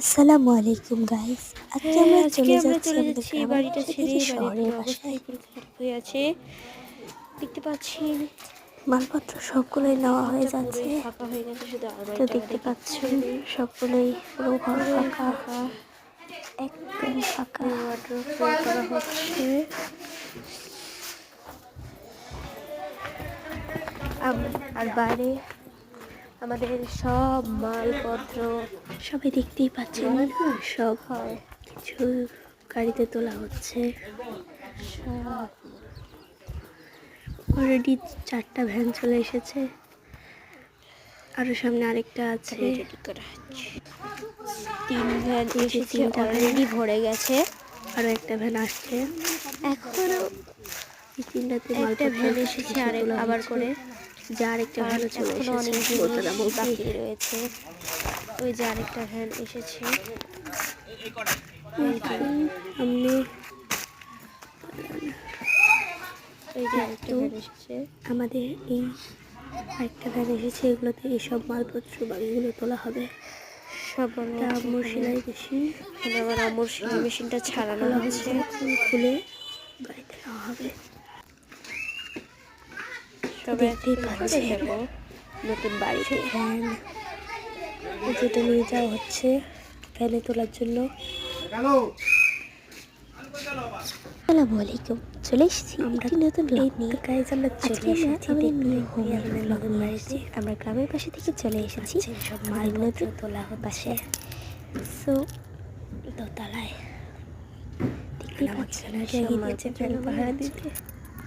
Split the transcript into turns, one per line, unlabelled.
আসসালামু আলাইকুম গাইস। আজকে আমরা
আজকে
চলে
আমরা
যাচ্ছি
চলে
আমাদের
যাচ্ছি
গ্রামের
বাড়িটা
বাসা
ছেড়ে।
থেকে
বাড়ির
শহরের
অবস্থাই
বাসায়।
পুরো খারাপ হয়ে আছে, দেখতে পাচ্ছেন।
মালপত্র সবগুলোই নেওয়া হয়ে
ঘরটা
যাচ্ছে।
পুরোই ফাঁকা হয়ে গেছে, শুধু
তো
আলমারিটা
দেখতে
আমাদের
পাচ্ছেন
কিচ্ছু নেই,
সবগুলোই পুরো ঘর
পুরোই
ফাঁকা,
ফাঁকা।
একদম ফাঁকা।
ওয়ার্ড্রোব বের করা হচ্ছে। আর বাইরে আমাদের সব মালপত্র
সবাই দেখতেই পাচ্ছেন, সব
হয়
কিছু গাড়িতে তোলা হচ্ছে।
সব।
অলরেডি 4টা ভ্যান চলে এসেছে, আরো সামনে আরেকটা আছে।
রেডি করা হচ্ছে। 3 ভ্যান
এই যে
এসেছে,
3টা ভ্যান,
অলরেডি ভরে গেছে।
আরো একটা ভ্যান আসছে।
এখনো
এই 3টাতে
একটা
মালপত্র
ভ্যান
কিছু
এসেছে
কিছু
আরেক
তোলা
আবার
হচ্ছে।
করে,
যে আরেকটা
কারণ
ভ্যানও চলে
এখনো
এসেছে
অনেক
বলতে
জিনিস
না বলতেই।
বাকি রয়েছে। ওই যে আরেকটা ভ্যান এসেছে,
সামনে
এই যে আরেকটা
তো
ভ্যান এসেছে।
আমাদের এই আরেকটা ভ্যান এসেছে, এগুলোতে এইসব মালপত্র বাকিগুলো তোলা হবে।
সব
এটা আম্মুর সেলাই মেশিন,
এখানে আবার আমুর সেলাই মেশিনটা ছাড়ানো
খোলা
হচ্ছে।
হচ্ছে, এখন খুলে বাড়িতে নেওয়া হবে। তো
সবাই
দেখতেই
চলে
পাচ্ছেন
যাবো নতুন বাড়িতে।
ভ্যান যেটা নিয়ে যাওয়া হচ্ছে ভ্যানে তোলার জন্য। আসসালামু আলাইকুম, চলে এসেছি একটি নতুন ব্লগ নিয়ে। আজকে আমরা আমাদের নিউ হোমে ব্লগ নিয়ে এসেছি। আমরা গ্রামের পাশে থেকে চলে এসেছি সব মালপত্র তোলা হচ্ছে। সো দোতলায় দেখতেই পাচ্ছেন, পাহারা দিতে।